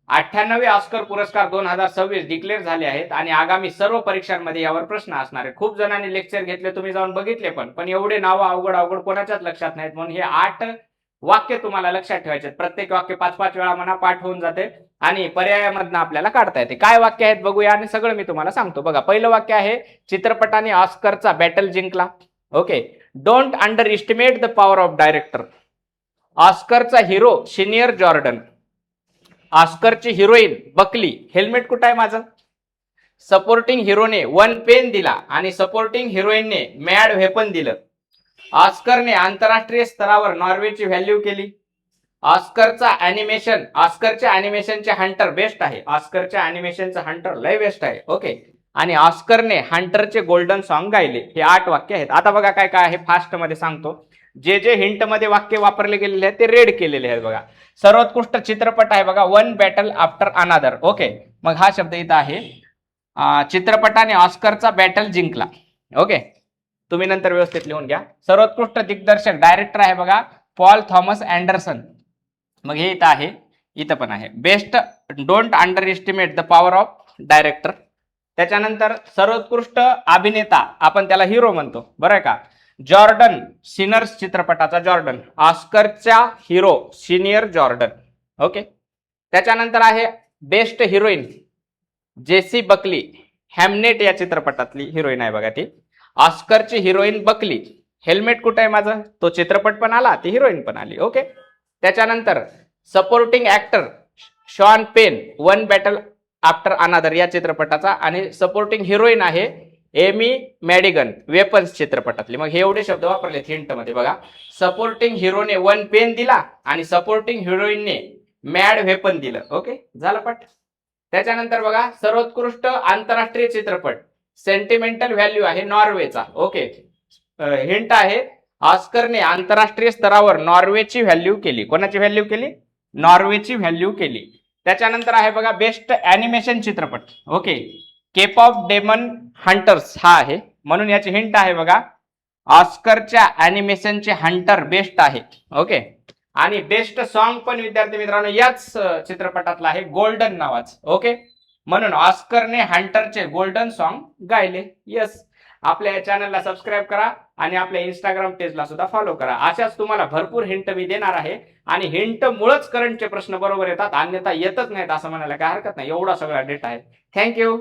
98वे Oscar पुरस्कार 2026 declare झाले आहेत आणि आगामी सर्व परीक्षांमध्ये यावर प्रश्न असणार आहे. खूप जणांनी लेक्चर घेतले, तुम्ही जाऊन बघितले पण एवढे नाव अवघड कोणाच्याच लक्षात नाहीत. म्हणून हे 8 वाक्य तुम्हाला लक्षात ठेवायचे. प्रत्येक वाक्य 5-5 वेळा म्हणा, पाठ होऊन जाते आणि पर्यायामधनं आपल्याला काढता येते. काय वाक्य आहेत बघूया आणि सगळं मी तुम्हाला सांगतो. बघा, पहिलं वाक्य आहे चित्रपटाने ऑस्करचा बॅटल जिंकला. Okay. Don't underestimate the power of director. ऑस्करचा हिरो सिनियर जॉर्डन. ऑस्करची हिरोईन बकली. हेल्मेट कुठं आहे माझं? सपोर्टिंग हिरोने 1 पेन दिला आणि सपोर्टिंग हिरोईनने मॅड वेपन दिलं. ऑस्करने आंतरराष्ट्रीय स्तरावर नॉर्वेची व्हॅल्यू केली. ऑस्करचा अॅनिमेशन, ऑस्करच्या अॅनिमेशनचे हंटर बेस्ट आहे. ऑस्करच्या अॅनिमेशनचं हंटर लय बेस्ट आहे. ओके. आणि ऑस्करने हंटरचे गोल्डन सॉन्ग गायले. हे 8 वाक्य आहेत. आता बघा काय काय आहे, फास्ट मध्ये सांगतो. जे हिंट मध्ये वाक्य वापरले गेलेले आहेत ते रेड केलेले आहेत. बघा, सर्वोत्कृष्ट चित्रपट आहे बघा, वन बॅटल आफ्टर अनादर. ओके. मग हा शब्द इथं आहे, चित्रपटाने ऑस्करचा बॅटल जिंकला. ओके. तुम्ही नंतर व्यवस्थित लिहून घ्या. सर्वोत्कृष्ट दिग्दर्शक डायरेक्टर आहे बघा, पॉल थॉमस अँडरसन. मग हे इथं आहे, इथं पण आहे. Best, don't underestimate the power of director. त्याच्यानंतर सर्वोत्कृष्ट अभिनेता, आपण त्याला हिरो म्हणतो, बरं आहे का. जॉर्डन, सिनर्स चित्रपटाचा जॉर्डन. ऑस्करचा हिरो सिनियर जॉर्डन. ओके. त्याच्यानंतर आहे best heroine Jessie Buckley. Hamnet या चित्रपटातली हिरोईन आहे बघा ती. ऑस्करची हिरोईन बकली. हेल्मेट कुठं आहे माझं? तो चित्रपट पण आला, ती हिरोईन पण आली. ओके. त्याच्यानंतर supporting actor Sean Penn, One Battle After Another या चित्रपटाचा. आणि सपोर्टिंग हिरोईन आहे एमी मॅडिगन, वेपन्स चित्रपटातली. मग हे एवढे शब्द वापरले हिंट मध्ये. बघा, सपोर्टिंग हिरोने 1 पेन दिला आणि सपोर्टिंग हिरोईनने मॅड वेपन दिलं. ओके, झालं पाठ. त्याच्यानंतर बघा, सर्वोत्कृष्ट आंतरराष्ट्रीय चित्रपट सेंटिमेंटल व्हॅल्यू आहे नॉर्वेचा. ओके. हिंट आहे, ऑस्करने आंतरराष्ट्रीय स्तरावर नॉर्वेची व्हॅल्यू केली. कोणाची व्हॅल्यू केली? नॉर्वेची व्हॅल्यू केली. त्याच्यानंतर आहे बघा बेस्ट अॅनिमेशन चित्रपट. Okay. KPop Demon Hunters हा आहे. म्हणून याची हिंट आहे बघा, ऑस्करच्या अॅनिमेशनचे हंटर बेस्ट आहे. ओके. आणि बेस्ट सॉन्ग पण विद्यार्थी मित्रांनो याच चित्रपटातला आहे, गोल्डन नावाचं. ओके. म्हणून ऑस्करने हंटरचे गोल्डन सॉन्ग गायले. यस. आपल्या या चॅनलला सबस्क्राईब करा आणि आपल्या इंस्टाग्राम पेजला सुद्धा फॉलो करा. अशाच तुम्हाला भरपूर हिंट मी देणार आहे आणि हिंट मुळेच करंटचे प्रश्न बरोबर येतात, अन्यथा येतच नाहीत असं म्हणायला काय हरकत नाही. एवढा सगळा डेटा आहे. थँक्यू.